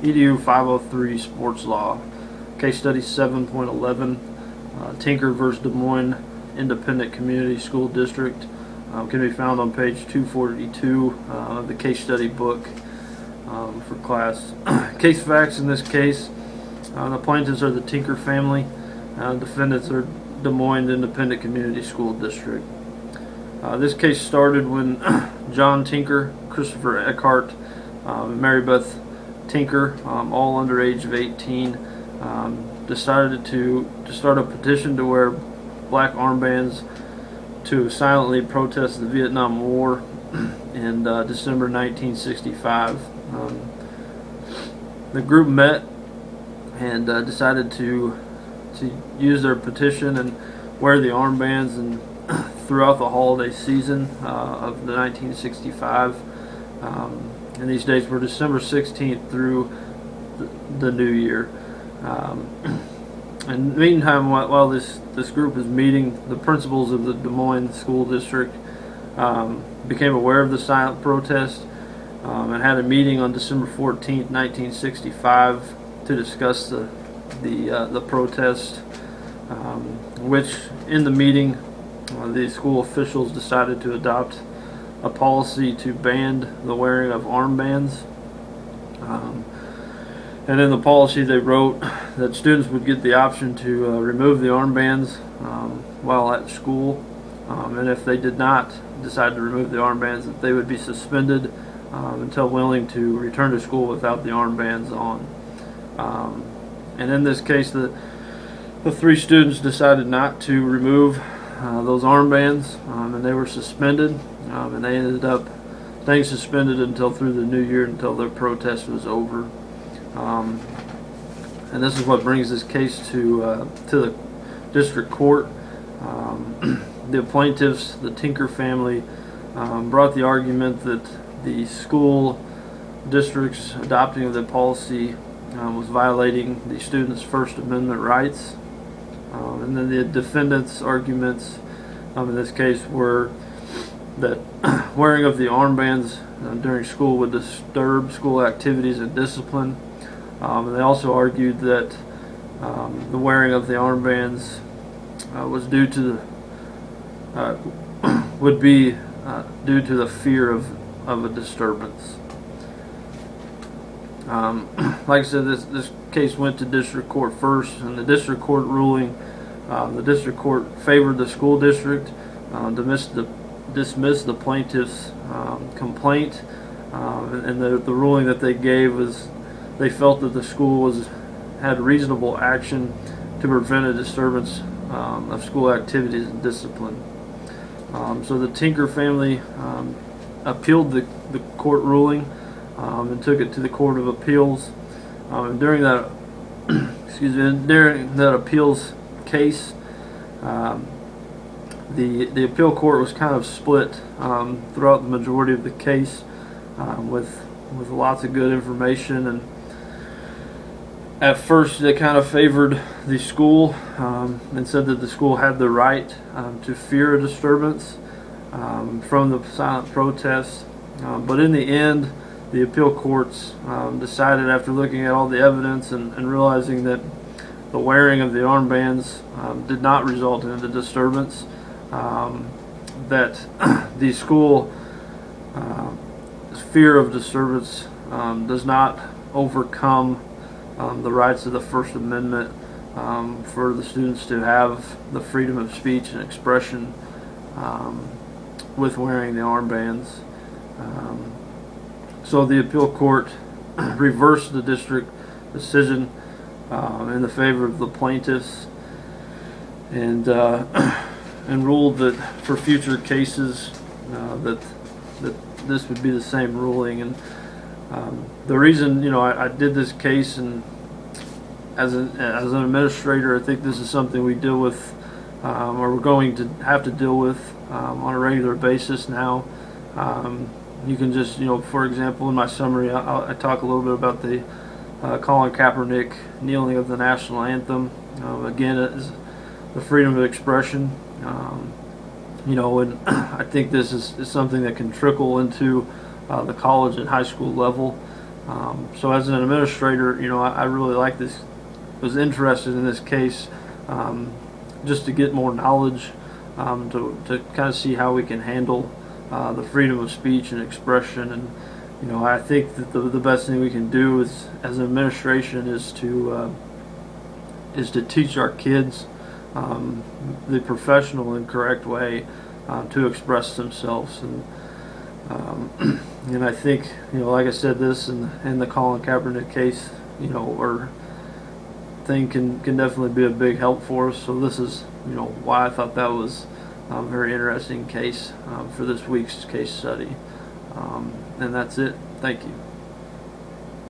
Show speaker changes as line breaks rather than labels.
EDU 503 Sports Law. Case Study 7.11, Tinker versus Des Moines Independent Community School District. Can be found on page 242 of the case study book for class. Case facts in this case: the plaintiffs are the Tinker family. Defendants are Des Moines Independent Community School District. This case started when John Tinker, Christopher Eckhart, and Mary Beth Tinker, all under age of 18, decided to start a petition to wear black armbands to silently protest the Vietnam War in December 1965. The group met and decided to use their petition and wear the armbands and throughout the holiday season of the 1965. And these dates were December 16th through the new year. In the meantime, while this group is meeting, the principals of the Des Moines School District became aware of the silent protest and had a meeting on December 14th, 1965 to discuss the protest, which in the meeting the school officials decided to adopt a policy to ban the wearing of armbands. And in the policy they wrote that students would get the option to remove the armbands while at school, and if they did not decide to remove the armbands, that they would be suspended until willing to return to school without the armbands on. And in this case, the three students decided not to remove those armbands, and they were suspended, and they ended up staying suspended until through the new year, until their protest was over. And this is what brings this case to the district court. The plaintiffs, the Tinker family, brought the argument that the school district's adopting of the policy was violating the students' First Amendment rights. And then the defendants' arguments in this case were that wearing of the armbands during school would disturb school activities and discipline. And they also argued that the wearing of the armbands was due to would be due to the fear of a disturbance. Like I said, this case went to district court first, and the district court ruling, the district court favored the school district, dismissed the plaintiff's complaint, and the ruling that they gave was they felt that the school had reasonable action to prevent a disturbance of school activities and discipline. So the Tinker family appealed the court ruling and took it to the Court of Appeals. And during that during that appeals case, the appeal court was kind of split throughout the majority of the case, with lots of good information. And at first they kind of favored the school and said that the school had the right to fear a disturbance from the silent protest. But in the end, the appeal courts decided, after looking at all the evidence and realizing that the wearing of the armbands did not result in the disturbance, that the school fear of disturbance does not overcome the rights of the First Amendment for the students to have the freedom of speech and expression with wearing the armbands. So the appeal court reversed the district decision in the favor of the plaintiffs, and ruled that for future cases that this would be the same ruling. And the reason I did this case, and as an administrator, I think this is something we deal with, or we're going to have to deal with on a regular basis now. You can just, for example, in my summary, I talk a little bit about the Colin Kaepernick kneeling of the national anthem. Again, it's the freedom of expression. And I think this is something that can trickle into the college and high school level. So as an administrator, I really like this, was interested in this case, just to get more knowledge, to kind of see how we can handle the freedom of speech and expression. And I think that the best thing we can do is, as an administration, is to teach our kids the professional and correct way to express themselves. And I think, like I said, this and the Colin Kaepernick case, or thing can definitely be a big help for us. So this is, why I thought that was a very interesting case for this week's case study. And that's it. Thank you.